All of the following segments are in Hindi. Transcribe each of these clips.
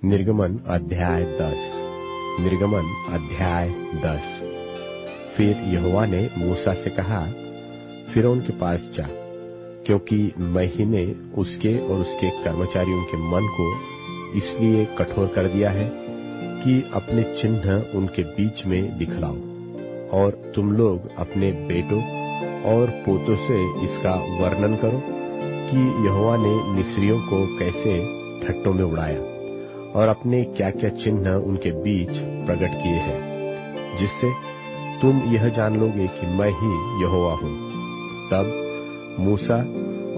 निर्गमन अध्याय 10। निर्गमन अध्याय 10। फिर यहोवा ने मूसा से कहा, फिरौन के पास जा, क्योंकि मैंने उसके और उसके कर्मचारियों के मन को इसलिए कठोर कर दिया है कि अपने चिन्ह उनके बीच में दिखलाओ, और तुम लोग अपने बेटों और पोतों से इसका वर्णन करो कि यहोवा ने मिस्रियों को कैसे ठट्टों में उड़ाया और अपने क्या क्या चिन्ह उनके बीच प्रकट किए हैं, जिससे तुम यह जान लोगे कि मैं ही यहोवा हूँ। तब मूसा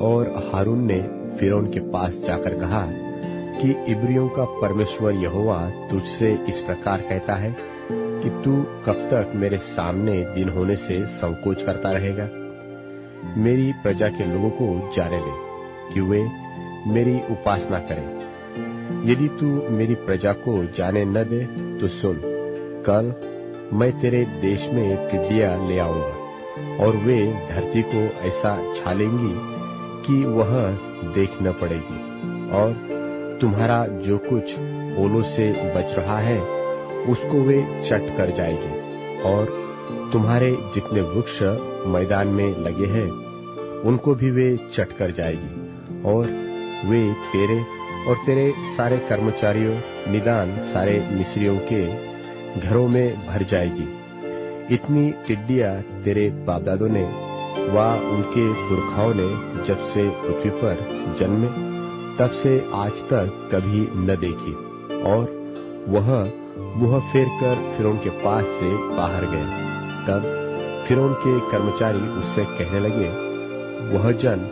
और हारून ने फिरौन के पास जाकर कहा कि इब्रियों का परमेश्वर यहोवा तुझसे इस प्रकार कहता है कि तू कब तक मेरे सामने दिन होने से संकोच करता रहेगा। मेरी प्रजा के लोगों को जाने दे कि वे मेरी उपासना करें। यदि तू मेरी प्रजा को जाने न दे तो सुन, कल मैं तेरे देश में टिड्डियां ले आऊंगा और वे धरती को ऐसा छालेंगी कि वह देख न पड़ेगी, और तुम्हारा जो कुछ ओलों से बच रहा है उसको वे चट कर जाएगी, और तुम्हारे जितने वृक्ष मैदान में लगे हैं उनको भी वे चट कर जाएगी, और वे तेरे और तेरे सारे कर्मचारियों निदान सारे मिस्रियों के घरों में भर जाएगी। इतनी टिड्डियां तेरे बापदादों ने व उनके पुरखाओं ने जब से पृथ्वी पर जन्मे तब से आज तक कभी न देखी। और वह मुंह फेर कर फिरौन के पास से बाहर गया। तब फिरौन के कर्मचारी उससे कहने लगे, वह जन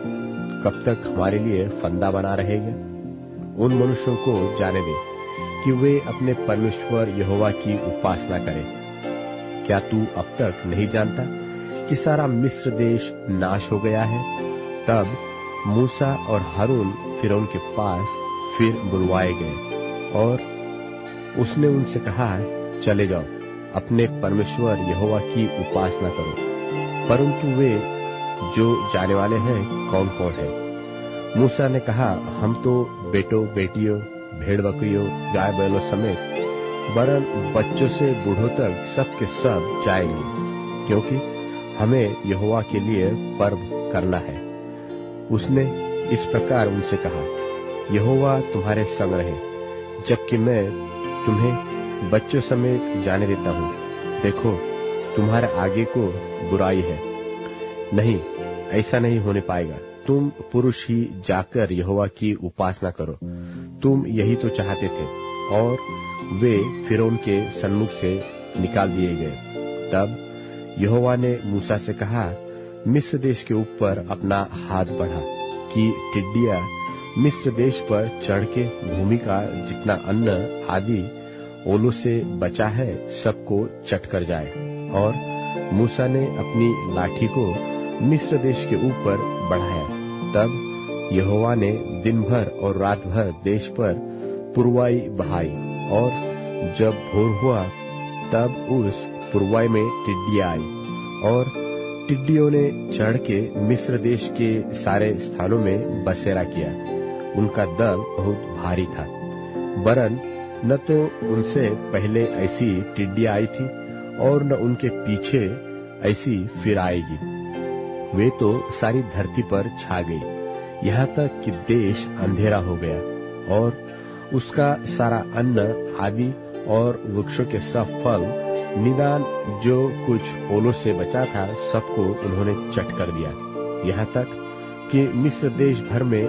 कब तक हमारे लिए फंदा बना रहेगा। उन मनुष्यों को जाने दे कि वे अपने परमेश्वर यहोवा की उपासना करें। क्या तू अब तक नहीं जानता कि सारा मिस्र देश नाश हो गया है। तब मूसा और हारून फिरौन के पास फिर बुलवाए गए, और उसने उनसे कहा, चले जाओ, अपने परमेश्वर यहोवा की उपासना करो। परंतु वे जो जाने वाले हैं कौन कौन है? मूसा ने कहा, हम तो बेटों बेटियों भेड़ बकरियों गाय बैलों समेत वरन बच्चों से बूढ़ों तक सब के सब जाएंगे, क्योंकि हमें यहोवा के लिए पर्व करना है। उसने इस प्रकार उनसे कहा, यहोवा तुम्हारे संग रहे, जबकि मैं तुम्हें बच्चों समेत जाने देता हूँ। देखो, तुम्हारे आगे को बुराई है। नहीं, ऐसा नहीं होने पाएगा। तुम पुरुष ही जाकर यहोवा की उपासना करो। तुम यही तो चाहते थे। और वे फिरौन के सन्मुख से निकाल दिए गए। तब यहोवा ने मूसा से कहा, मिस्र देश के ऊपर अपना हाथ बढ़ा कि टिड्डियां मिस्र देश पर चढ़ के भूमि का जितना अन्न आदि ओलों से बचा है सबको चट कर जाए। और मूसा ने अपनी लाठी को मिस्र देश के ऊपर बढ़ाया। तब यहोवा ने दिन भर और रात भर देश पर पुरवाई बहाई, और जब भोर हुआ तब उस पुरवाई में टिड्डियां आई, और टिड्डियों ने चढ़ के मिस्र देश के सारे स्थानों में बसेरा किया। उनका दल बहुत भारी था, वरन न तो उनसे पहले ऐसी टिड्डियां आई थी और न उनके पीछे ऐसी फिर आएगी। वे तो सारी धरती पर छा गई, यहाँ तक कि देश अंधेरा हो गया, और उसका सारा अन्न आदि और वृक्षों के सब फल निदान जो कुछ ओलों से बचा था सबको उन्होंने चट कर दिया। यहाँ तक कि मिस्र देश भर में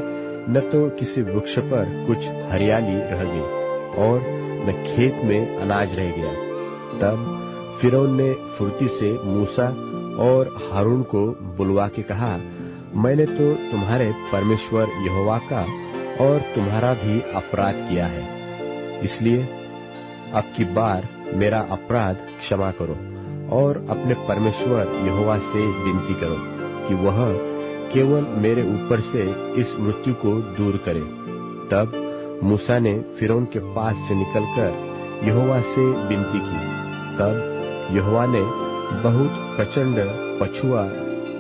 न तो किसी वृक्ष पर कुछ हरियाली रह गई और न खेत में अनाज रह गया। तब फिरौन ने फुर्ती से मूसा और हारून को बुलवा के कहा, मैंने तो तुम्हारे परमेश्वर यहोवा का और तुम्हारा भी अपराध किया है, इसलिए अब की बार मेरा अपराध क्षमा करो और अपने परमेश्वर यहोवा से विनती करो कि वह केवल मेरे ऊपर से इस मृत्यु को दूर करे। तब मूसा ने फिरौन के पास से निकलकर यहोवा से विनती की। तब यहोवा ने बहुत प्रचंड पछुआ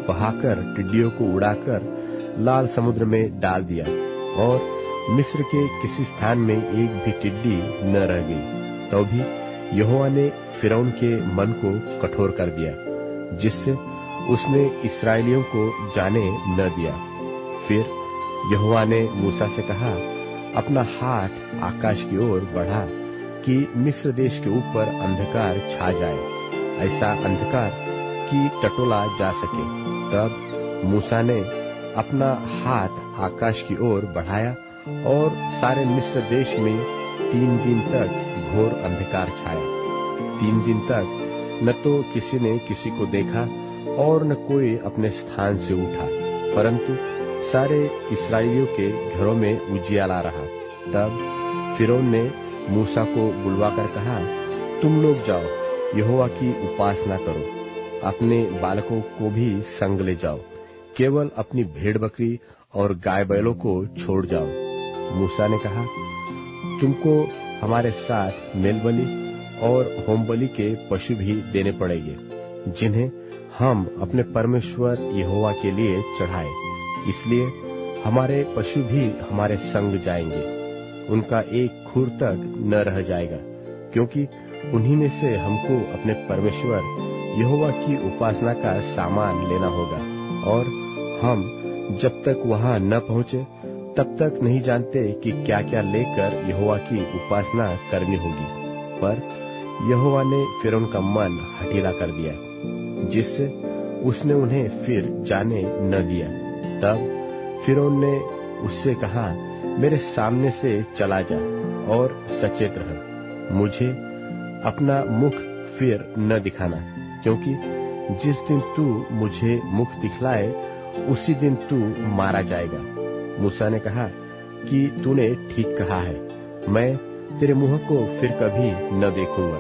बहाकर टिड्डियों को उड़ाकर लाल समुद्र में डाल दिया, और मिस्र के किसी स्थान में एक भी टिड्डी न रह गई। तो भी यहोवा ने फिरौन के मन को कठोर कर दिया, जिससे उसने इस्राएलियों को जाने न दिया। फिर यहोवा ने मूसा से कहा, अपना हाथ आकाश की ओर बढ़ा कि मिस्र देश के ऊपर अंधकार छा जाए, ऐसा अंधकार कि टटोला जा सके। तब मूसा ने अपना हाथ आकाश की ओर बढ़ाया और सारे मिस्र देश में 3 दिन तक घोर अंधकार छाया। 3 दिन तक न तो किसी ने किसी को देखा और न कोई अपने स्थान से उठा, परंतु सारे इस्राएलियों के घरों में उजियाला रहा। तब फिरौन ने मूसा को बुलवाकर कहा, तुम लोग जाओ, यहोवा की उपासना करो, अपने बालकों को भी संग ले जाओ, केवल अपनी भेड़ बकरी और गाय बैलों को छोड़ जाओ। मूसा ने कहा, तुमको हमारे साथ मेलबलि और होमबलि के पशु भी देने पड़ेंगे, जिन्हें हम अपने परमेश्वर यहोवा के लिए चढ़ाए। इसलिए हमारे पशु भी हमारे संग जाएंगे, उनका एक खुर तक न रह जाएगा, क्योंकि उन्हीं में से हमको अपने परमेश्वर यहोवा की उपासना का सामान लेना होगा। और हम जब तक वहां न पहुंचे तब तक नहीं जानते कि क्या क्या लेकर यहोवा की उपासना करनी होगी। पर यहोवा ने फिरौन का मन हठीला कर दिया, जिससे उसने उन्हें फिर जाने न दिया। तब फिरौन ने उससे कहा, मेरे सामने से चला जा और सचेत रह, मुझे अपना मुख फिर न दिखाना, क्योंकि जिस दिन तू मुझे मुख दिखलाए उसी दिन तू मारा जाएगा। मूसा ने कहा कि तूने ठीक कहा है, मैं तेरे मुंह को फिर कभी न देखूंगा।